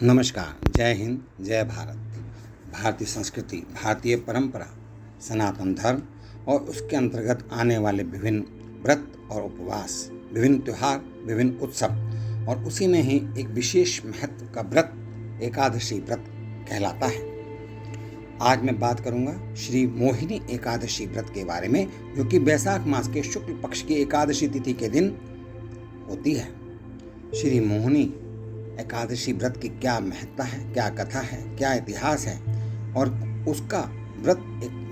नमस्कार। जय हिंद, जय भारत। भारतीय संस्कृति, भारतीय परंपरा, सनातन धर्म और उसके अंतर्गत आने वाले विभिन्न व्रत और उपवास, विभिन्न त्योहार, विभिन्न उत्सव और उसी में ही एक विशेष महत्व का व्रत एकादशी व्रत कहलाता है। आज मैं बात करूंगा श्री मोहिनी एकादशी व्रत के बारे में, जो कि वैशाख मास के शुक्ल पक्ष की एकादशी तिथि के दिन होती है। श्री मोहिनी एकादशी व्रत की क्या महत्ता है, क्या कथा है, क्या इतिहास है और उसका व्रत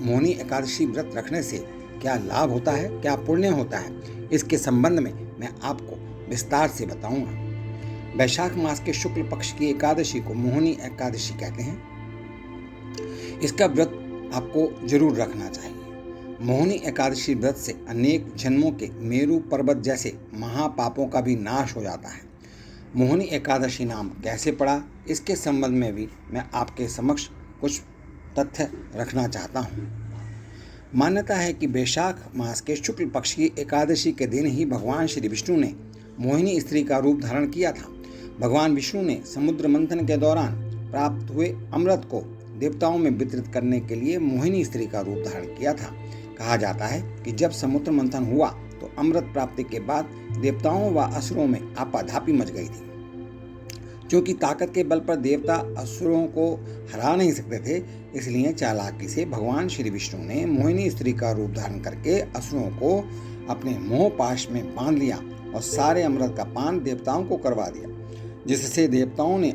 मोहिनी एकादशी व्रत रखने से क्या लाभ होता है, क्या पुण्य होता है, इसके संबंध में मैं आपको विस्तार से बताऊंगा। वैशाख मास के शुक्ल पक्ष की एकादशी को मोहिनी एकादशी कहते हैं। इसका व्रत आपको जरूर रखना चाहिए। मोहिनी एकादशी व्रत से अनेक जन्मों के मेरू पर्वत जैसे महापापों का भी नाश हो जाता है। मोहिनी एकादशी नाम कैसे पड़ा, इसके संबंध में भी मैं आपके समक्ष कुछ तथ्य रखना चाहता हूँ। मान्यता है कि वैशाख मास के शुक्ल पक्ष की एकादशी के दिन ही भगवान श्री विष्णु ने मोहिनी स्त्री का रूप धारण किया था। भगवान विष्णु ने समुद्र मंथन के दौरान प्राप्त हुए अमृत को देवताओं में वितरित करने के लिए मोहिनी स्त्री का रूप धारण किया था। कहा जाता है कि जब समुद्र मंथन हुआ तो अमृत प्राप्ति के बाद देवताओं व असुरों में आपाधापी मच गई थी। क्योंकि ताकत के बल पर देवता असुरों को हरा नहीं सकते थे, इसलिए चालाकी से भगवान श्री विष्णु ने मोहिनी स्त्री का रूप धारण करके असुरों को अपने मोह पाश में बांध लिया और सारे अमृत का पान देवताओं को करवा दिया, जिससे देवताओं ने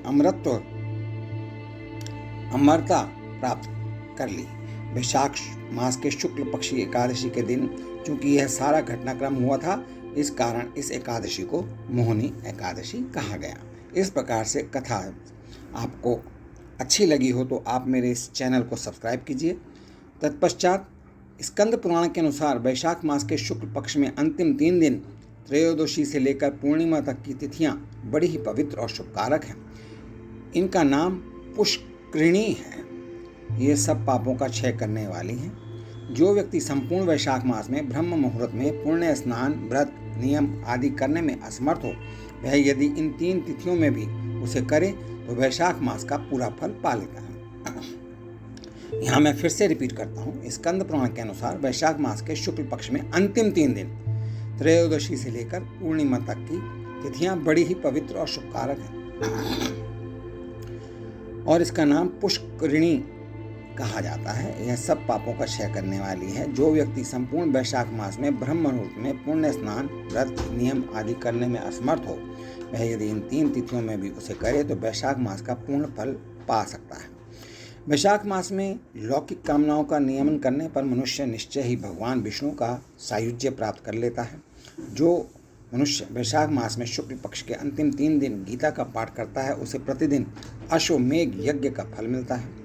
अमरता प्राप्त कर ली। वैशाख मास के शुक्ल पक्षी एकादशी के दिन चूंकि यह सारा घटनाक्रम हुआ था, इस कारण इस एकादशी को मोहिनी एकादशी कहा गया। इस प्रकार से कथा आपको अच्छी लगी हो तो आप मेरे इस चैनल को सब्सक्राइब कीजिए। तत्पश्चात स्कंद पुराण के अनुसार वैशाख मास के शुक्ल पक्ष में अंतिम 3 दिन त्रयोदशी से लेकर पूर्णिमा तक की तिथियां बड़ी ही पवित्र और शुभकारक हैं। इनका नाम पुष्करिणी है। ये सब पापों का क्षय करने वाली हैं। जो व्यक्ति संपूर्ण वैशाख मास में ब्रह्म मुहूर्त में पुण्य स्नान, व्रत, नियम आदि करने में असमर्थ हो, वह यदि इन 3 तिथियों में भी उसे करे तो वैशाख मास का पूरा फल पा लेता है। यहाँ मैं फिर से रिपीट करता हूँ। स्कंद पुराण के अनुसार वैशाख मास के शुक्ल पक्ष में अंतिम 3 दिन त्रयोदशी से लेकर पूर्णिमा तक की तिथियां बड़ी ही पवित्र और शुभकारक हैं और इसका नाम पुष्करिणी कहा जाता है। यह सब पापों का क्षय करने वाली है। जो व्यक्ति संपूर्ण वैशाख मास में ब्रह्म मुहूर्त में पुण्य स्नान, व्रत, नियम आदि करने में असमर्थ हो, वह यदि इन 3 तिथियों में भी उसे करे तो वैशाख मास का पूर्ण फल पा सकता है। वैशाख मास में लौकिक कामनाओं का नियमन करने पर मनुष्य निश्चय ही भगवान विष्णु का सायुज्य प्राप्त कर लेता है। जो मनुष्य वैशाख मास में शुक्ल पक्ष के अंतिम 3 दिन गीता का पाठ करता है, उसे प्रतिदिन अश्वमेघ यज्ञ का फल मिलता है।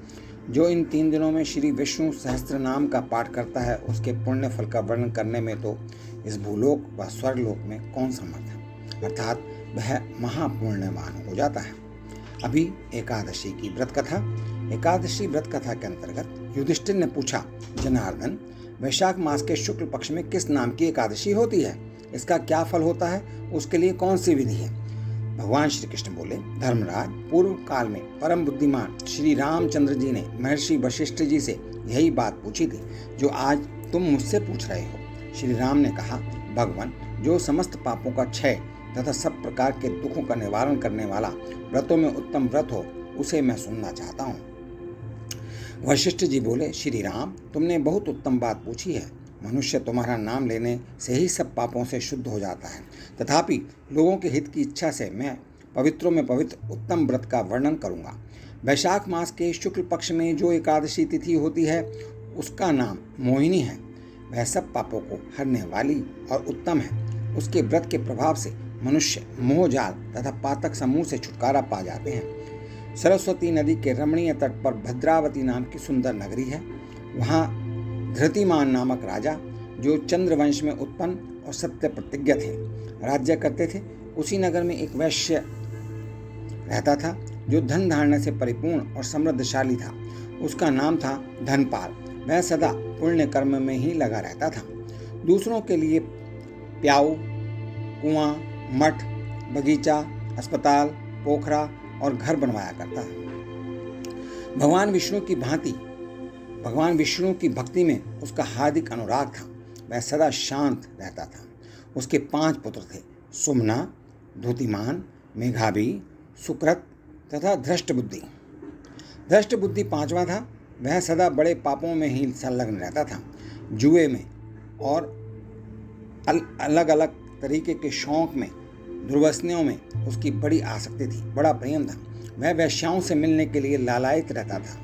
जो इन 3 दिनों में श्री विष्णु सहस्त्र नाम का पाठ करता है, उसके पुण्य फल का वर्णन करने में तो इस भूलोक व स्वर्गलोक में कौन समर्थ है, अर्थात वह महापुण्यवान हो जाता है। अभी एकादशी की व्रत कथा। एकादशी व्रत कथा के अंतर्गत युधिष्ठिर ने पूछा, जनार्दन, वैशाख मास के शुक्ल पक्ष में किस नाम की एकादशी होती है? इसका क्या फल होता है? उसके लिए कौन सी विधि है? भगवान श्री कृष्ण बोले, धर्मराज, पूर्व काल में परम बुद्धिमान श्री रामचंद्र जी ने महर्षि वशिष्ठ जी से यही बात पूछी थी जो आज तुम मुझसे पूछ रहे हो। श्री राम ने कहा, भगवान, जो समस्त पापों का क्षय तथा सब प्रकार के दुखों का निवारण करने वाला व्रतों में उत्तम व्रत हो, उसे मैं सुनना चाहता हूँ। वशिष्ठ जी बोले, श्री राम, तुमने बहुत उत्तम बात पूछी है। मनुष्य तुम्हारा नाम लेने से ही सब पापों से शुद्ध हो जाता है। तथापि लोगों के हित की इच्छा से मैं पवित्रों में पवित्र उत्तम व्रत का वर्णन करूंगा। वैशाख मास के शुक्ल पक्ष में जो एकादशी तिथि होती है, उसका नाम मोहिनी है। वह सब पापों को हरने वाली और उत्तम है। उसके व्रत के प्रभाव से मनुष्य मोहजाल तथा पातक समूह से छुटकारा पा जाते हैं। सरस्वती नदी के रमणीय तट पर भद्रावती नाम की सुंदर नगरी है। वहाँ धृतिमान नामक राजा, जो चंद्रवंश में उत्पन्न और सत्य प्रतिज्ञ थे, राज्य करते थे। उसी नगर में एक वैश्य रहता था जो धन धारणे से परिपूर्ण और समृद्धशाली था। उसका नाम था धनपाल। वह सदा पुण्य कर्म में ही लगा रहता था। दूसरों के लिए प्याऊ, कुआं, मठ, बगीचा, अस्पताल, पोखरा और घर बनवाया करता था। भगवान विष्णु की भक्ति में उसका हार्दिक अनुराग था। वह सदा शांत रहता था। उसके 5 पुत्र थे, सुमना, धूतिमान, मेघावी, सुकृत तथा धृष्टबुद्धि। धृष्टबुद्धि 5वां था। वह सदा बड़े पापों में ही संलग्न रहता था। जुए में और अलग अलग तरीके के शौक में, दुर्व्यसनियों में उसकी बड़ी आसक्ति थी, बड़ा प्रेम था। वह वेश्याओं से मिलने के लिए लालायित रहता था।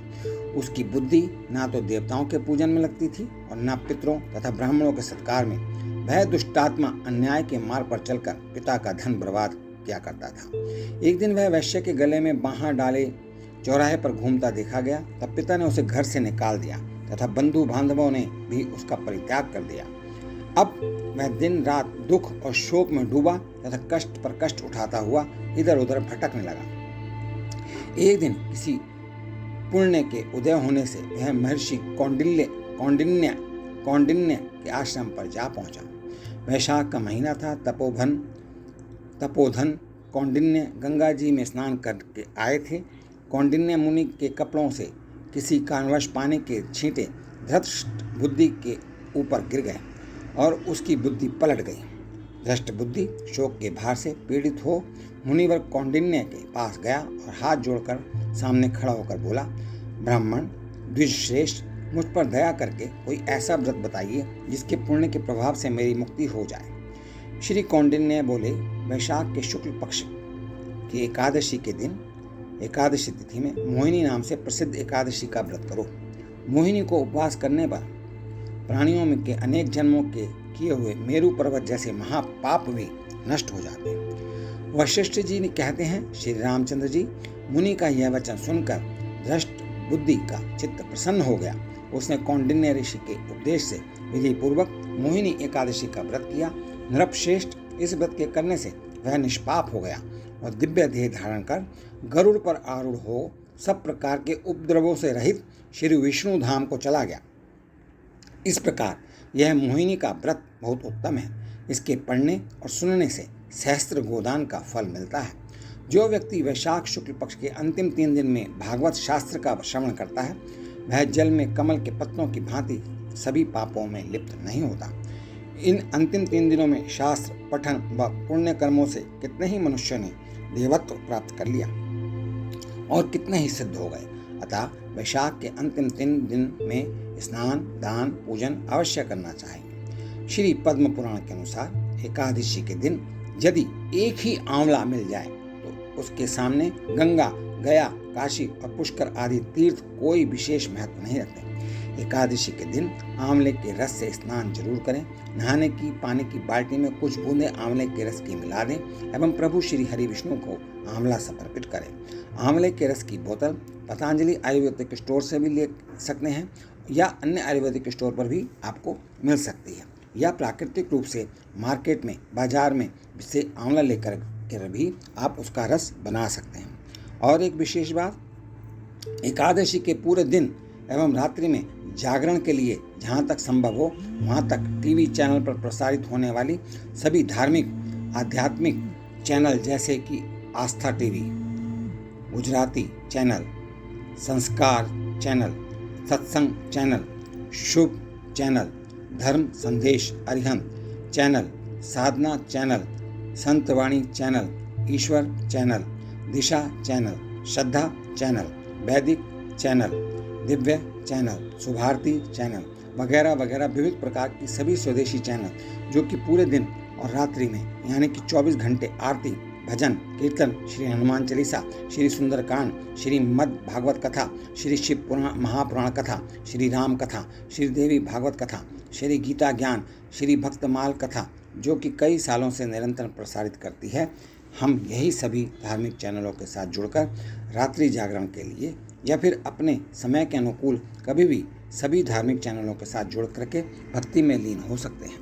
उसकी बुद्धि ना तो देवताओं के पूजन में लगती थी और न पितरों तथा ब्राह्मणों के सत्कार में। वह दुष्टात्मा अन्याय के मार्ग पर चलकर पिता का धन बर्बाद किया करता था। एक दिन वह वैश्य के गले में बाँह डाले चौराहे पर घूमता देखा गया। तब पिता ने उसे घर से निकाल दिया तथा बंधु बांधवों ने भी उसका परित्याग कर दिया। अब वह दिन रात दुख और शोक में डूबा तथा कष्ट पर कष्ट उठाता हुआ इधर उधर भटकने लगा। एक दिन किसी पुण्य के उदय होने से वह महर्षि कौंडिन्य के आश्रम पर जा पहुंचा। वैशाख का महीना था। तपोधन कौंडिन्य गंगा जी में स्नान करके आए थे। कौंडिन्य मुनि के कपड़ों से किसी कारणवश पानी के छींटे धृष्ट बुद्धि के ऊपर गिर गए और उसकी बुद्धि पलट गई। धृष्ट बुद्धि शोक के भार से पीड़ित हो मुनिवर कौंडिन्य के पास गया और हाथ जोड़कर सामने खड़ा होकर बोला, ब्राह्मण द्विजश्रेष्ठ, मुझ पर दया करके कोई ऐसा व्रत बताइए जिसके पुण्य के प्रभाव से मेरी मुक्ति हो जाए। श्री कौंडिन्य बोले, वैशाख के शुक्ल पक्ष की एकादशी के दिन, एकादशी तिथि में मोहिनी नाम से प्रसिद्ध एकादशी का व्रत करो। मोहिनी को उपवास करने पर प्राणियों में के अनेक जन्मों के किए हुए मेरु पर्वत जैसे महापाप भी नष्ट हो जाते हैं। वशिष्ठ जी ने कहते हैं, श्री रामचंद्र जी, मुनि का यह वचन सुनकर धृष्ट बुद्धि का चित्त प्रसन्न हो गया। उसने कौंडिन्य ऋषि के उपदेश से विधि पूर्वक मोहिनी एकादशी का व्रत किया। नृपश्रेष्ठ, इस व्रत के करने से वह निष्पाप हो गया और दिव्य देह धारण कर गरुड़ पर आरूढ़ हो सब प्रकार के उपद्रवों से रहित श्री विष्णु धाम को चला गया। इस प्रकार यह मोहिनी का व्रत बहुत उत्तम है। इसके पढ़ने और सुनने से सहस्त्र गोदान का फल मिलता है। जो व्यक्ति वैशाख शुक्ल पक्ष के अंतिम 3 दिन में भागवत शास्त्र का श्रवण करता है, वह जल में कमल के पत्तों की भांति सभी पापों में लिप्त नहीं होता। इन अंतिम 3 दिनों में शास्त्र पठन व पुण्य कर्मों से कितने ही मनुष्यों ने देवत्व प्राप्त कर लिया और कितने ही सिद्ध हो गए। अतः वैशाख के अंतिम 3 दिन में स्नान, दान, पूजन अवश्य करना चाहिए। श्री पद्म पुराण के अनुसार एकादशी के दिन यदि एक ही आंवला मिल जाए तो उसके सामने गंगा, गया, काशी और पुष्कर आदि तीर्थ कोई विशेष महत्व नहीं रखते। एकादशी के दिन आंवले के रस से स्नान जरूर करें। नहाने की पानी की बाल्टी में कुछ बूंदे आंवले के रस की मिला दें एवं प्रभु श्री हरि विष्णु को आंवला समर्पित करें। आंवले के रस की बोतल पतंजलि आयुर्वेदिक स्टोर से भी ले सकते हैं या अन्य आयुर्वेदिक स्टोर पर भी आपको मिल सकती है, या प्राकृतिक रूप से मार्केट में, बाजार में से आंवला लेकर के भी आप उसका रस बना सकते हैं। और एक विशेष बात, एकादशी के पूरे दिन एवं रात्रि में जागरण के लिए जहाँ तक संभव हो वहाँ तक टीवी चैनल पर प्रसारित होने वाली सभी धार्मिक आध्यात्मिक चैनल जैसे कि आस्था टीवी, गुजराती चैनल, संस्कार चैनल, सत्संग चैनल, शुभ चैनल, धर्म संदेश अरिहंत चैनल, साधना चैनल, संतवाणी चैनल, ईश्वर चैनल, दिशा चैनल, श्रद्धा चैनल, वैदिक चैनल, दिव्य चैनल, शुभारती चैनल वगैरह वगैरह विविध प्रकार की सभी स्वदेशी चैनल जो कि पूरे दिन और रात्रि में यानी कि 24 घंटे आरती, भजन, कीर्तन, श्री हनुमान चालीसा, श्री सुंदरकांड, श्री मद भागवत कथा, श्री शिव महापुराण कथा, श्री राम कथा, श्री देवी भागवत कथा, श्री गीता ज्ञान, श्री भक्तमाल कथा जो कि कई सालों से निरंतर प्रसारित करती है। हम यही सभी धार्मिक चैनलों के साथ जुड़कर रात्रि जागरण के लिए या फिर अपने समय के अनुकूल कभी भी सभी धार्मिक चैनलों के साथ जुड़ करके भक्ति में लीन हो सकते हैं।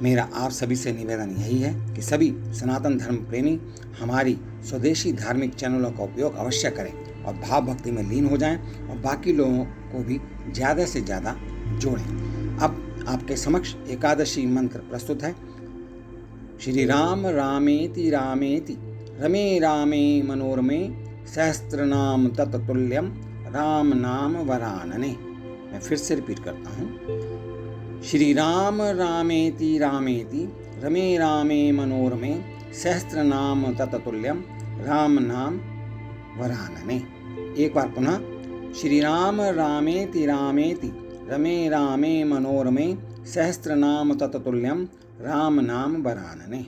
मेरा आप सभी से निवेदन यही है कि सभी सनातन धर्म प्रेमी हमारी स्वदेशी धार्मिक चैनलों का उपयोग अवश्य करें और भाव भक्ति में लीन हो जाएं और बाकी लोगों को भी ज़्यादा से ज़्यादा जोड़ें। अब आपके समक्ष एकादशी मंत्र प्रस्तुत है। श्री राम रामेति रामेति रमे रामे मनोरमे सहस्त्रनाम तत्तुल्यम राम नाम वरानने। मैं फिर से रिपीट करता हूँ। श्री राम रामेति रामेति रमे रामे मनोरमे सहस्त्रनाम तत्तुल्यम राम नाम वरानने। एक बार पुनः। श्री राम रामेति रामेति रमे रामे मनोरमे सहस्त्रनाम तत्तुल्यम राम नाम वरानने।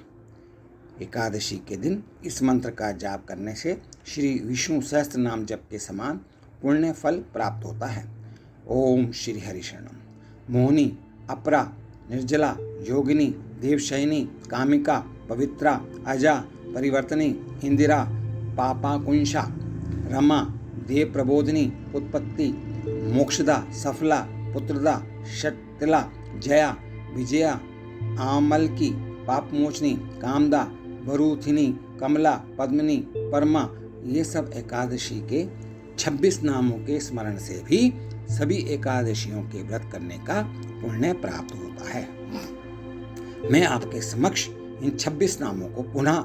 एकादशी के दिन इस मंत्र का जाप करने से श्री विष्णु सहस्त्र नाम जप के समान पुण्य फल प्राप्त होता है। ओम श्री हरि शरणम। मोहिनी, अपरा, निर्जला, योगिनी, देवशयनी, कामिका, पवित्रा, अजा, परिवर्तनी, इंदिरा, पापाकुंशा, रमा, देव प्रबोधिनी, उत्पत्ति, मोक्षदा, सफला, पुत्रदा, षटतिला, जया, विजया, आमलकी, पापमोचनी, कामदा, भरूथिनी, कमला, पद्मिनी, परमा, ये सब एकादशी के 26 नामों के स्मरण से भी सभी एकादशियों के व्रत करने का पुण्य प्राप्त होता है। मैं आपके समक्ष इन 26 नामों को पुनः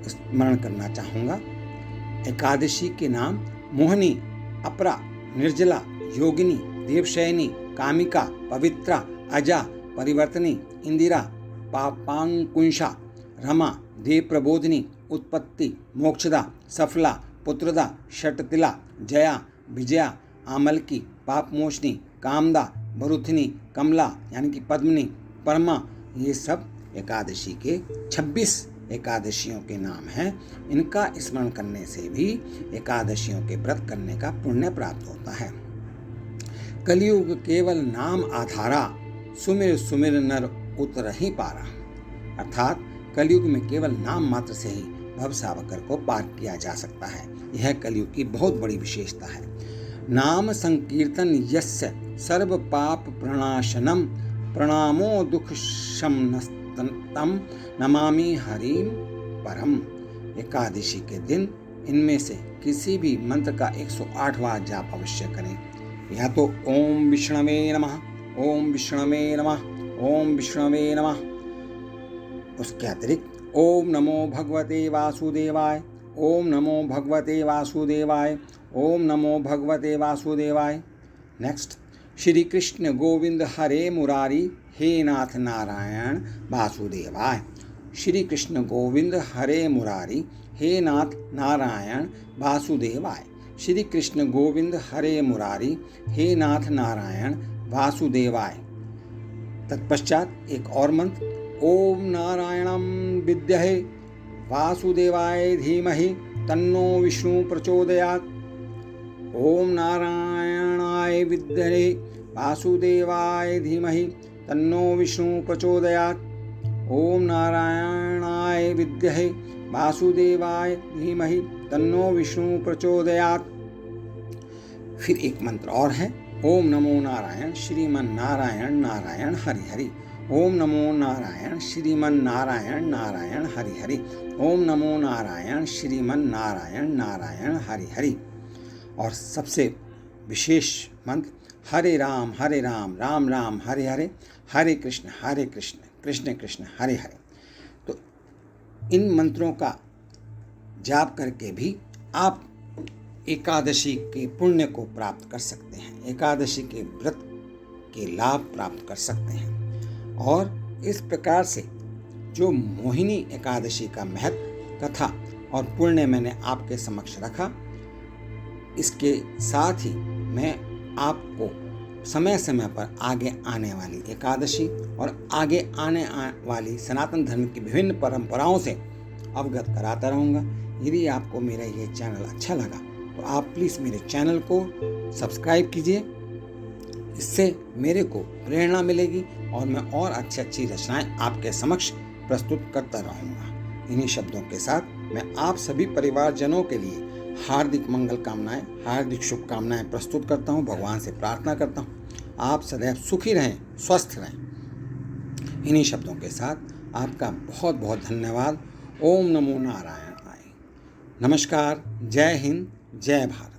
स्मरण करना चाहूँगा। एकादशी के नाम मोहिनी, अपरा, निर्जला, योगिनी, देवशयनी, कामिका, पवित्रा, अजा, परिवर्तनी, इंदिरा, पापांकुंशा, रमा, देव प्रबोधिनी, उत्पत्ति, मोक्षदा, सफला, पुत्रदा, षटतिला, जया, विजया, आमलकी, पापमोचनी, कामदा, भरुथिनी, कमला यानी कि पद्मिनी, परमा, ये सब एकादशी के 26 एकादशियों के नाम हैं। इनका स्मरण करने से भी एकादशियों के व्रत करने का पुण्य प्राप्त होता है। कलयुग केवल नाम आधारा, सुमिर सुमिर नर उतर ही पारा। अर्थात कलयुग में केवल नाम मात्र से ही भवसागर को पार किया जा सकता है। यह कलयुग की बहुत बड़ी विशेषता है। नाम संकीर्तन यस्य सर्व पाप प्रणाशनम प्रणामो दुख शमनस्तम नमामि हरिम परम। एकादशी के दिन इनमें से किसी भी मंत्र का 108वां जाप अवश्य करें। या तो ओम विष्णवे नमः, ओम विष्णवे नमः, ओम विष्णवे नमः। उसके अतिरिक्त ओम नमो भगवते वासुदेवाय, ओम नमो भगवते वासुदेवाय, ओम नमो भगवते वासुदेवाय। नेक्स्ट, श्री कृष्ण गोविंद हरे मुरारी हे नाथ नारायण वासुदेवाय। श्री कृष्ण गोविंद हरे मुरारी हे नाथ नारायण वासुदेवाय। श्री कृष्ण गोविंद हरे मुरारी हे नाथ नारायण वासुदेवाय। तत्पश्चात एक और मंत्र, ओम नारायणं विद्महे वासुदेवाय धीमहि तन्नो विष्णु प्रचोदयात्। ओम नारायणाय विद्महे वासुदेवाय धीमहि तन्नो विष्णु प्रचोदयात्। ओम नारायणाय विद्महे वासुदेवाय धीमहि तन्नो विष्णु प्रचोदयात्। फिर एक मंत्र और है, ओम नमो नारायण श्रीमन नारायण नारायण हरि हरि। ओम नमो नारायण श्रीमन नारायण नारायण हरि हरि। ओम नमो नारायण श्रीमन नारायण नारायण हरि हरि। और सबसे विशेष मंत्र, हरे राम राम राम हरे हरे, हरे कृष्ण कृष्ण कृष्ण हरे हरे। तो इन मंत्रों का जाप करके भी आप एकादशी के पुण्य को प्राप्त कर सकते हैं, एकादशी के व्रत के लाभ प्राप्त कर सकते हैं। और इस प्रकार से जो मोहिनी एकादशी का महत्व, कथा और पुण्य मैंने आपके समक्ष रखा, इसके साथ ही मैं आपको समय समय पर आगे आने वाली एकादशी और आगे आने वाली सनातन धर्म की विभिन्न परंपराओं से अवगत कराता रहूँगा। यदि आपको मेरा ये चैनल अच्छा लगा तो आप प्लीज़ मेरे चैनल को सब्सक्राइब कीजिए। इससे मेरे को प्रेरणा मिलेगी और मैं और अच्छी रचनाएं आपके समक्ष प्रस्तुत करता रहूँगा। इन्हीं शब्दों के साथ मैं आप सभी परिवारजनों के लिए हार्दिक मंगल कामनाएं, हार्दिक शुभकामनाएं प्रस्तुत करता हूं। भगवान से प्रार्थना करता हूं आप सदैव सुखी रहें, स्वस्थ रहें। इन्हीं शब्दों के साथ आपका बहुत बहुत धन्यवाद। ओम नमो नारायणाय। नमस्कार। जय हिंद, जय भारत।